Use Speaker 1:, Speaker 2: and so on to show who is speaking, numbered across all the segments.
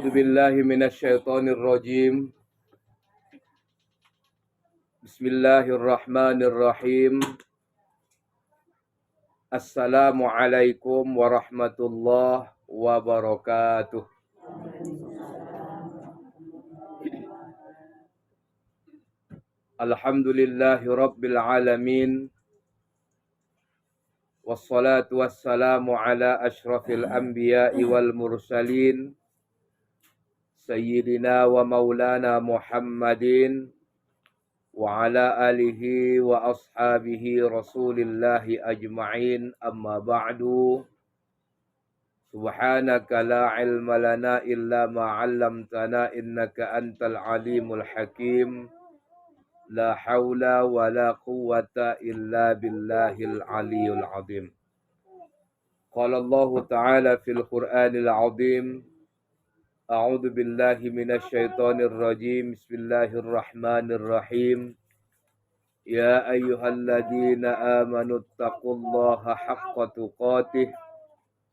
Speaker 1: A'udzu billahi minasyaitonir rajim. Bismillahirrahmanirrahim. Assalamualaikum warahmatullahi wabarakatuh. Alhamdulillahi rabbil alamin. Wassalatu wassalamu ala asyrafil anbiya'i wal mursalin. Sayyidina wa maulana Muhammadin wa ala alihi wa ashabihi rasulillahi ajma'in, amma ba'du. Subhanaka la ilma lana illa ma 'allamtana innaka antal alimul hakim. La haula wa la quwwata illa billahil aliyul azim. Qala Allah ta'ala fil Qur'anil azim. A'udzu billahi minasyaitonir rajim. Bismillahirrahmanirrahim. Ya ayyuhalladzina amanu taqullaha haqqa tuqatih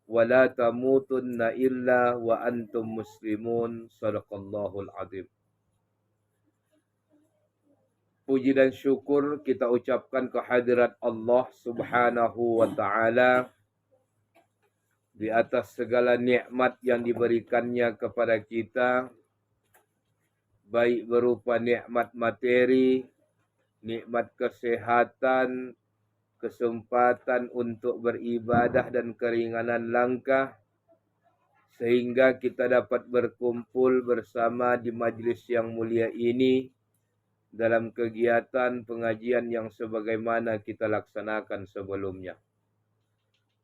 Speaker 1: wa la tamutunna illa wa antum muslimun. Shadaqallahul azim. Puji dan syukur kita ucapkan kehadirat Allah Subhanahu wa ta'ala di atas segala nikmat yang diberikannya kepada kita, baik berupa nikmat materi, nikmat kesehatan, kesempatan untuk beribadah dan keringanan langkah, sehingga kita dapat berkumpul bersama di majlis yang mulia ini dalam kegiatan pengajian yang sebagaimana kita laksanakan sebelumnya.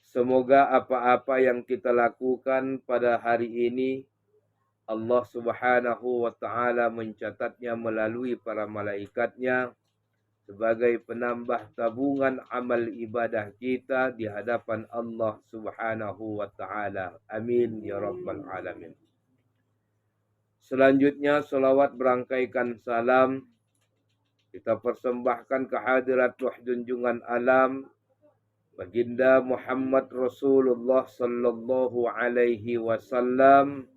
Speaker 1: Semoga apa-apa yang kita lakukan pada hari ini Allah Subhanahu wa ta'ala mencatatnya melalui para malaikatnya sebagai penambah tabungan amal ibadah kita di hadapan Allah Subhanahu wa ta'ala. Amin ya rabbal alamin. Selanjutnya salawat berangkaikan salam kita persembahkan kehadirat Ruh Junjungan Alam Baginda Muhammad Rasulullah sallallahu alaihi wasallam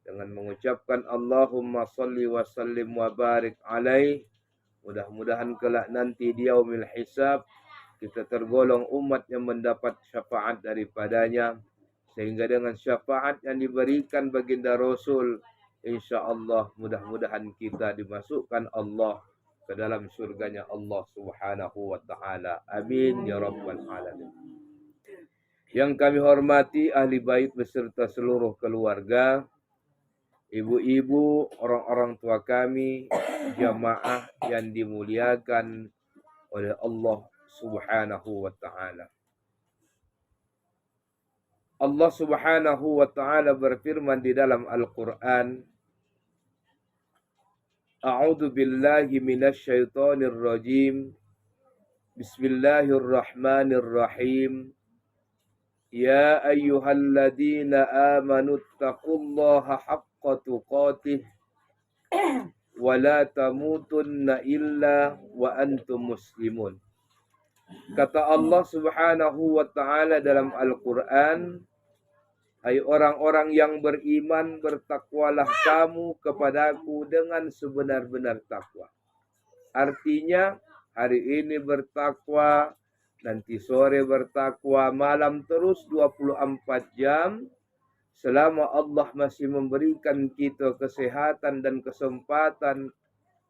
Speaker 1: dengan mengucapkan Allahumma salli wa sallim wa barik alaih. Mudah-mudahan kelak nanti di yaumil hisab kita tergolong umat yang mendapat syafaat daripadanya, sehingga dengan syafaat yang diberikan baginda Rasul, insyaallah mudah-mudahan kita dimasukkan Allah ke dalam surganya Allah Subhanahu wa ta'ala. Amin ya rabbal alamin. Yang kami hormati ahli bait beserta seluruh keluarga, ibu-ibu, orang-orang tua kami, jamaah yang dimuliakan oleh Allah Subhanahu wa ta'ala. Allah Subhanahu wa ta'ala berfirman di dalam Al-Quran, A'udzu billahi minasyaitonir rajim. Bismillahirrahmanirrahim. Ya ayyuhalladzina amanu taqullaha haqqa tuqatih wa la tamutunna illa wa antum muslimun. Kata Allah Subhanahu wa ta'ala dalam Al-Quran, hai orang-orang yang beriman, bertakwalah kamu kepadaku dengan sebenar-benar takwa. Artinya, hari ini bertakwa, nanti sore bertakwa, malam terus 24 jam. Selama Allah masih memberikan kita kesehatan dan kesempatan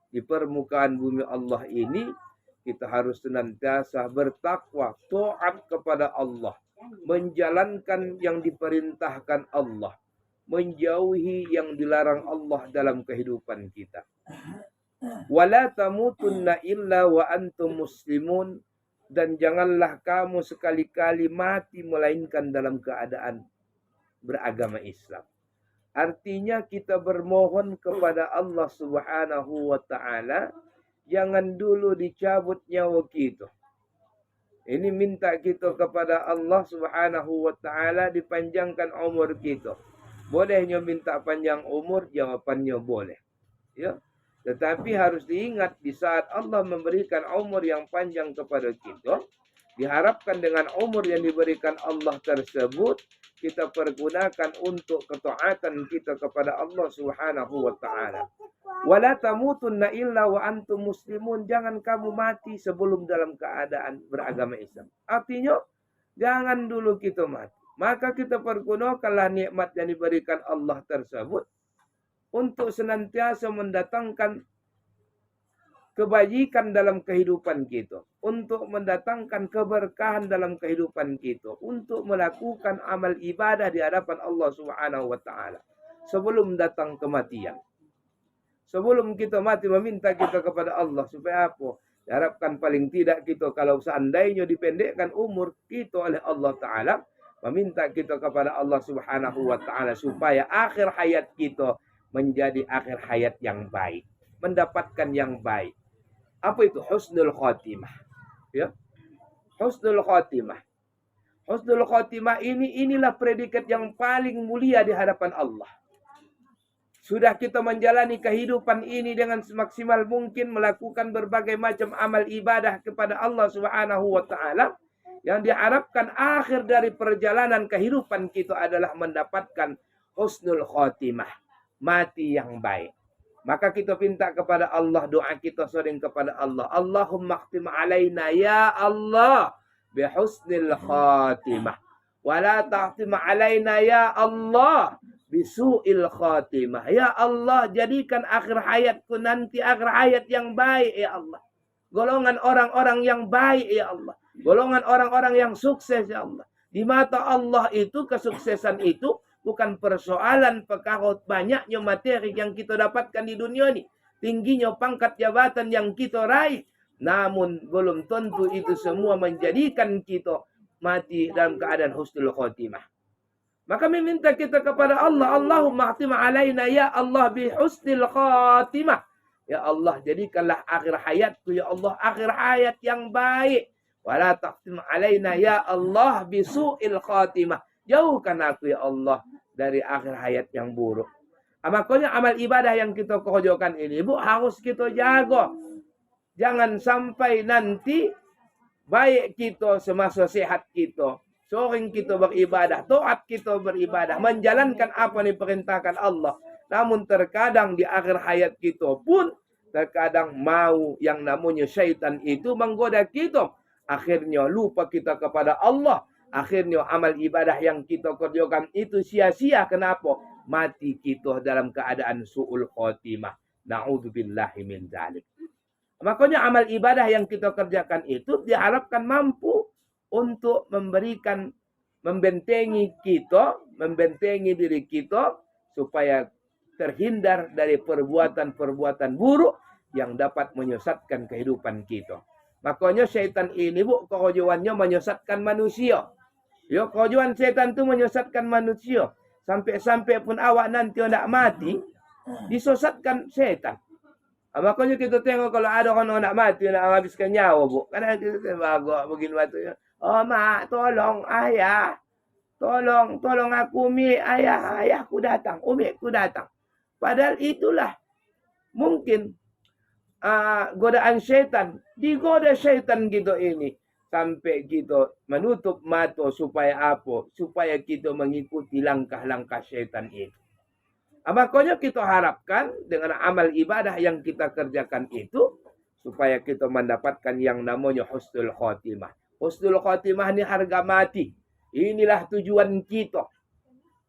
Speaker 1: di permukaan bumi Allah ini, kita harus senantiasa bertakwa, taat kepada Allah, menjalankan yang diperintahkan Allah, menjauhi yang dilarang Allah dalam kehidupan kita. Wala tamutunna illa wa antum muslimun, dan janganlah kamu sekali-kali mati melainkan dalam keadaan beragama Islam. Artinya kita bermohon kepada Allah Subhanahu wa ta'ala, jangan dulu dicabut nyawa kita. Ini minta kita kepada Allah Subhanahu wa ta'ala dipanjangkan umur kita. Bolehnya minta panjang umur, jawabannya boleh. Ya. Tetapi harus diingat di saat Allah memberikan umur yang panjang kepada kita, diharapkan dengan umur yang diberikan Allah tersebut, kita pergunakan untuk ketaatan kita kepada Allah Subhanahu wa taala. Wala tamutunna illa wa antum muslimun. Jangan kamu mati sebelum dalam keadaan beragama Islam. Artinya, jangan dulu kita mati. Maka kita pergunakanlah nikmat yang diberikan Allah tersebut untuk senantiasa mendatangkan kebajikan dalam kehidupan kita, untuk mendatangkan keberkahan dalam kehidupan kita, untuk melakukan amal ibadah di hadapan Allah Subhanahu wa taala sebelum datang kematian. Sebelum kita mati, meminta kita kepada Allah supaya apa? Diharapkan paling tidak kita, kalau seandainya dipendekkan umur kita oleh Allah Ta'ala, meminta kita kepada Allah Subhanahu wa taala supaya akhir hayat kita menjadi akhir hayat yang baik, mendapatkan yang baik. Apa itu? Husnul khatimah. Ya. Husnul khatimah. Husnul khatimah inilah predikat yang paling mulia di hadapan Allah. Sudah kita menjalani kehidupan ini dengan semaksimal mungkin, melakukan berbagai macam amal ibadah kepada Allah Subhanahu wa taala, yang diharapkan akhir dari perjalanan kehidupan kita adalah mendapatkan husnul khatimah, mati yang baik. Maka kita minta kepada Allah, doa kita sering kepada Allah, Allahumma khtim alaina ya Allah bihusnil khatimah, wa la tahtim alaina ya Allah bisu'il khatimah. Ya Allah, jadikan akhir hayatku nanti akhir hayat yang baik ya Allah. Golongan orang-orang yang baik ya Allah. Golongan orang-orang yang sukses ya Allah. Di mata Allah itu kesuksesan itu bukan persoalan perkara banyaknya materi yang kita dapatkan di dunia ini, tingginya pangkat jabatan yang kita raih. Namun belum tentu itu semua menjadikan kita mati dalam keadaan husnul khatimah. Maka meminta kita kepada Allah, Allahumma khtim alaina ya Allah bi husnil khatimah. Ya Allah, jadikanlah akhir hayatku ya Allah akhir hayat yang baik. Wala taqtim alaina ya Allah bi su'il khatimah. Jauhkan aku ya Allah dari akhir hayat yang buruk. Makanya amal ibadah yang kita kerjakan ini, Bu, harus kita jaga. Jangan sampai nanti baik kita semasa sehat kita, sering kita beribadah, taat kita beribadah, menjalankan apa yang diperintahkan Allah. Namun terkadang di akhir hayat kita pun, terkadang mau yang namanya syaitan itu menggoda kita. Akhirnya lupa kita kepada Allah. Akhirnya amal ibadah yang kita kerjakan itu sia-sia. Kenapa? Mati kita dalam keadaan su'ul khotimah. Na'udzubillahi min dzalik. Makanya amal ibadah yang kita kerjakan itu diharapkan mampu untuk memberikan, membentengi kita, membentengi diri kita supaya terhindar dari perbuatan-perbuatan buruk yang dapat menyesatkan kehidupan kita. Makanya syaitan ini, Bu, kerjaannya menyesatkan manusia. Ya, kerjaan syaitan itu menyesatkan manusia. Sampai-sampai pun awak nanti hendak mati, disesatkan syaitan. Makanya kita tengok kalau ada orang nak mati, nak habiskan nyawa, Bu. Karena kita tengok begini waktu. Oh, mak, tolong ayah. Tolong aku, Umi. Ayahku datang. Umiku datang. Padahal itulah mungkin godaan syaitan. Digoda syaitan gitu ini. Sampai kita menutup mata supaya apa? Supaya kita mengikuti langkah-langkah syaitan itu. Makanya kita harapkan dengan amal ibadah yang kita kerjakan itu, supaya kita mendapatkan yang namanya husnul khatimah. Husnul khatimah ini harga mati. Inilah tujuan kita.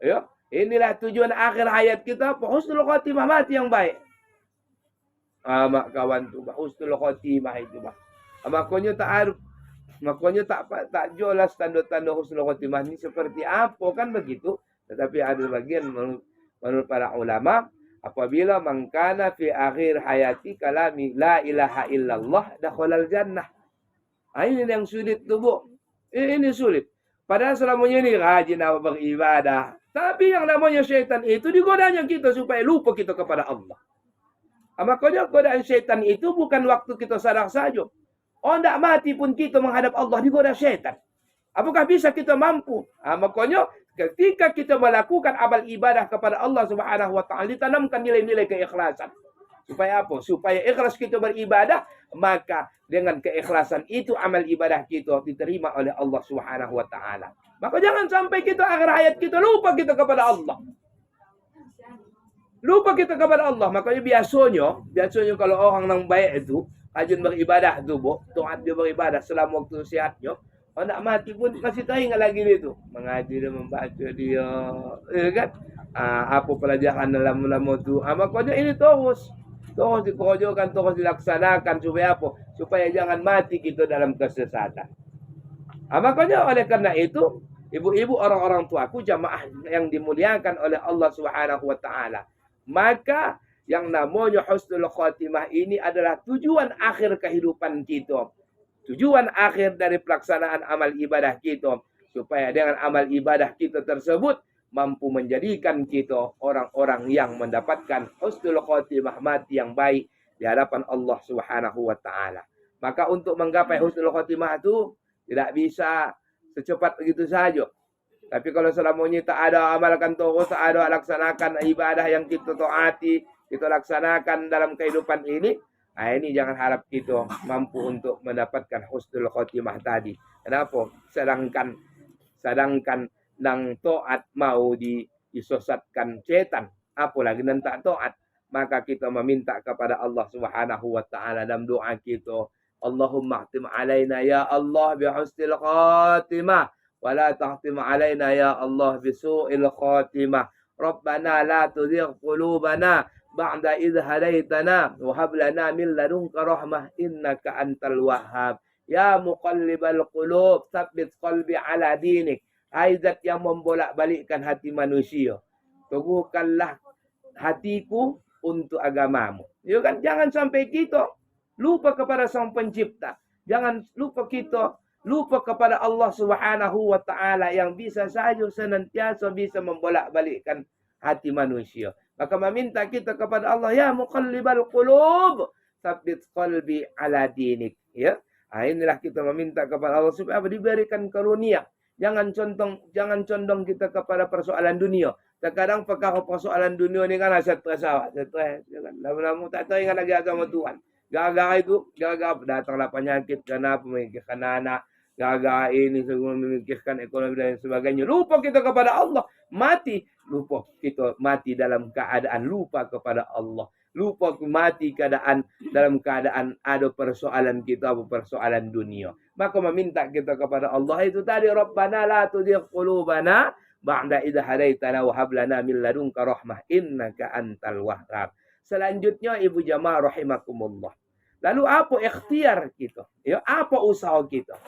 Speaker 1: Ya, inilah tujuan akhir hayat kita. Husnul khatimah, mati yang baik. Mak kawan tu, husnul khatimah itu. Makanya tak jelas tanda-tanda husnul khatimah ini seperti apa, kan begitu. Tetapi ada bagian menurut para ulama, apabila mangkana fi akhir hayati kalami la ilaha illallah dakhalal jannah. Ini yang sulit tu, Bu. Ini sulit. Padahal selamanya ini rajin awak beribadah. Tapi yang namanya syaitan itu digodanya kita supaya lupa kita kepada Allah. Makanya godaan syaitan itu bukan waktu kita sadar saja. Oh, tidak mati pun kita menghadap Allah digoda syaitan. Apakah bisa kita mampu? Makanya ketika kita melakukan amal ibadah kepada Allah Subhanahu wa taala, ditanamkan nilai-nilai keikhlasan. Supaya apa? Supaya ikhlas kita beribadah, maka dengan keikhlasan itu amal ibadah kita diterima oleh Allah Subhanahu wa taala. Maka jangan sampai kita akhir hayat kita lupa kita kepada Allah. Lupa kita kepada Allah. Makanya biasanya kalau orang yang baik itu rajin beribadah tu, taat dia beribadah selama waktu sihatnya, orang nak mati pun kasih tahu ingat lagi dia tu. Mengaji dia, membaca dia, ya kan? Apa pelajaran dalam lama tu. Makanya ini terus dikerjakan, terus dilaksanakan supaya apa? Supaya jangan mati kita dalam kesesatan. Makanya oleh karena itu, ibu-ibu, orang-orang tuaku, jamaah yang dimuliakan oleh Allah Subhanahu wa taala, maka yang namanya husnul khatimah ini adalah tujuan akhir kehidupan kita. Tujuan akhir dari pelaksanaan amal ibadah kita. Supaya dengan amal ibadah kita tersebut mampu menjadikan kita orang-orang yang mendapatkan husnul khatimah, mati yang baik di hadapan Allah Subhanahu wa taala. Maka untuk menggapai husnul khatimah itu tidak bisa secepat begitu saja. Tapi kalau selamanya tak ada amalkan terus, tak ada laksanakan ibadah yang kita taati, kita laksanakan dalam kehidupan ini jangan harap kita mampu untuk mendapatkan husnul khatimah tadi. Kenapa? Sedangkan nang taat mau disesatkan setan, apalagi nang tak taat, maka kita meminta kepada Allah Subhanahu wa taala dalam doa kita, Allahumma khtim alaina ya Allah bi husnil khatimah wa la tahtim alaina ya Allah bi su'il khatimah. Rabbana la tuzigh qulubana ba'da idh hadaitana wa hab lana min ladunka rahmah innaka antal wahhab. Ya muqallibal qulub tsabbit qalbi ala dinik. Hai zat yang membolak-balikkan hati manusia, teguhkanlah hatiku untuk agamamu. Ya kan? Jangan sampai kita lupa kepada Sang Pencipta. Jangan lupa kita lupa kepada Allah Subhanahu wa taala yang bisa saja senantiasa bisa membolak-balikkan hati manusia. Maka meminta kita kepada Allah, ya muqallibal qulub, tsabbit qalbi ala dinik. Ya. Inilah kita meminta kepada Allah supaya diberikan karunia. Jangan condong kita kepada persoalan dunia. Terkadang perkara persoalan dunia ni kan stres. Lama-lama tak tahu ingat lagi agama Tuhan. Gara-gara itu, datanglah penyakit, kenapa memikirkan anak, gara-gara ini, memikirkan ekonomi dan sebagainya. Lupa kita kepada Allah. Lupa kita mati dalam keadaan lupa kepada Allah. Lupa mati dalam keadaan ada persoalan kita, persoalan dunia. Maka meminta kita kepada Allah itu tadi, Rabbana la tuzigh qulubana ba'da idh hadaitana wa hab lana min ladunka rahmah innaka antal wahhab. Selanjutnya ibu jamaah rahimakumullah. Lalu apa ikhtiar kita? Ya, apa usaha kita?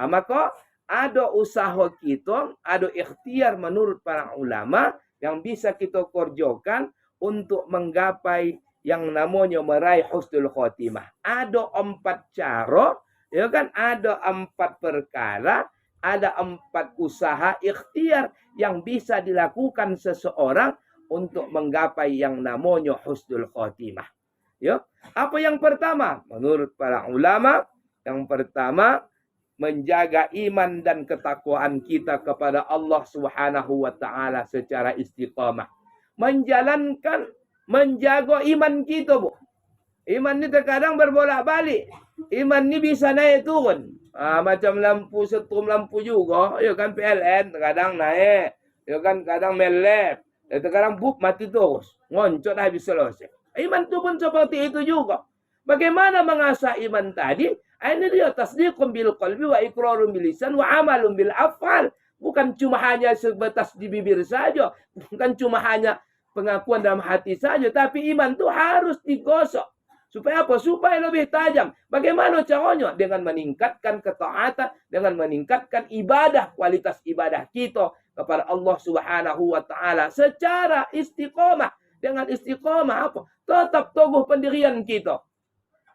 Speaker 1: Maka ada usaha kita, ada ikhtiar menurut para ulama yang bisa kita kerjakan untuk menggapai yang namanya meraih husnul khotimah. Ada 4 cara, ya kan? Ada 4 perkara, ada 4 usaha ikhtiar yang bisa dilakukan seseorang untuk menggapai yang namanya husnul khotimah. Ya, apa yang pertama? Menurut para ulama, yang pertama menjaga iman dan ketakwaan kita kepada Allah Subhanahu wa taala secara istiqamah. Menjaga iman kita, Bu. Iman ni terkadang berbolak-balik. Iman ni bisa naik turun. Macam lampu setrum lampu juga, ya kan, PLN terkadang naik, ya kan, kadang melep, terkadang mati terus. Ngoncot habis selesai. Iman tu pun seperti itu juga. Bagaimana mengasah iman tadi? Ini dia tasdiqun bil qalbi wa iqrarun bil lisan wa amalun bil af'al. Bukan cuma hanya sebatas di bibir saja, bukan cuma hanya pengakuan dalam hati saja, tapi iman itu harus digosok. Supaya apa? Supaya lebih tajam. Bagaimana caranya? Dengan meningkatkan ketaatan, dengan meningkatkan ibadah, kualitas ibadah kita kepada Allah Subhanahu wa taala secara istiqomah. Dengan istiqomah apa? Tetap teguh pendirian kita.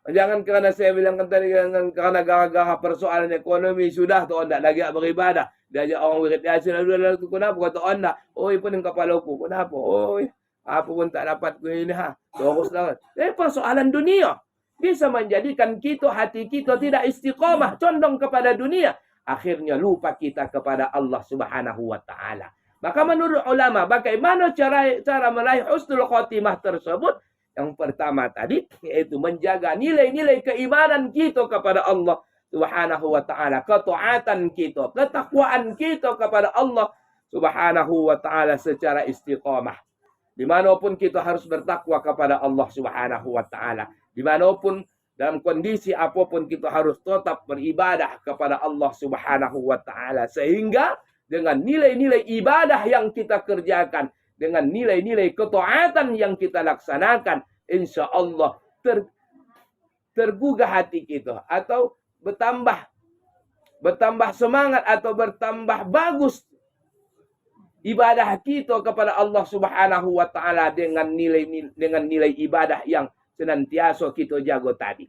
Speaker 1: Jangan kerana saya bilang tadi, kerana gara-gara persoalan ekonomi sudah tu anda lagi beribadah. Dia ajak orang wirid yasin, lalu kenapa kata anda? Oi, pening kepala aku. Kenapa? Oi, apa pun tak dapat ku ini teruslah. Persoalan dunia bisa menjadikan kita, hati kita tidak istiqamah, condong kepada dunia. Akhirnya lupa kita kepada Allah Subhanahu wa taala. Maka menurut ulama, bagaimana cara meraih husnul khotimah tersebut? Yang pertama tadi, yaitu menjaga nilai-nilai keimanan kita kepada Allah Subhanahu wa ta'ala. Ketaatan kita, ketakwaan kita kepada Allah Subhanahu wa ta'ala secara istiqamah. Dimanapun kita harus bertakwa kepada Allah Subhanahu wa ta'ala. Dimanapun, dalam kondisi apapun kita harus tetap beribadah kepada Allah Subhanahu wa ta'ala. Sehingga dengan nilai-nilai ibadah yang kita kerjakan, dengan nilai-nilai ketaatan yang kita laksanakan, insya Allah tergugah hati kita, atau bertambah semangat, atau bertambah bagus ibadah kita kepada Allah Subhanahu wa ta'ala dengan nilai ibadah yang senantiasa kita jaga tadi.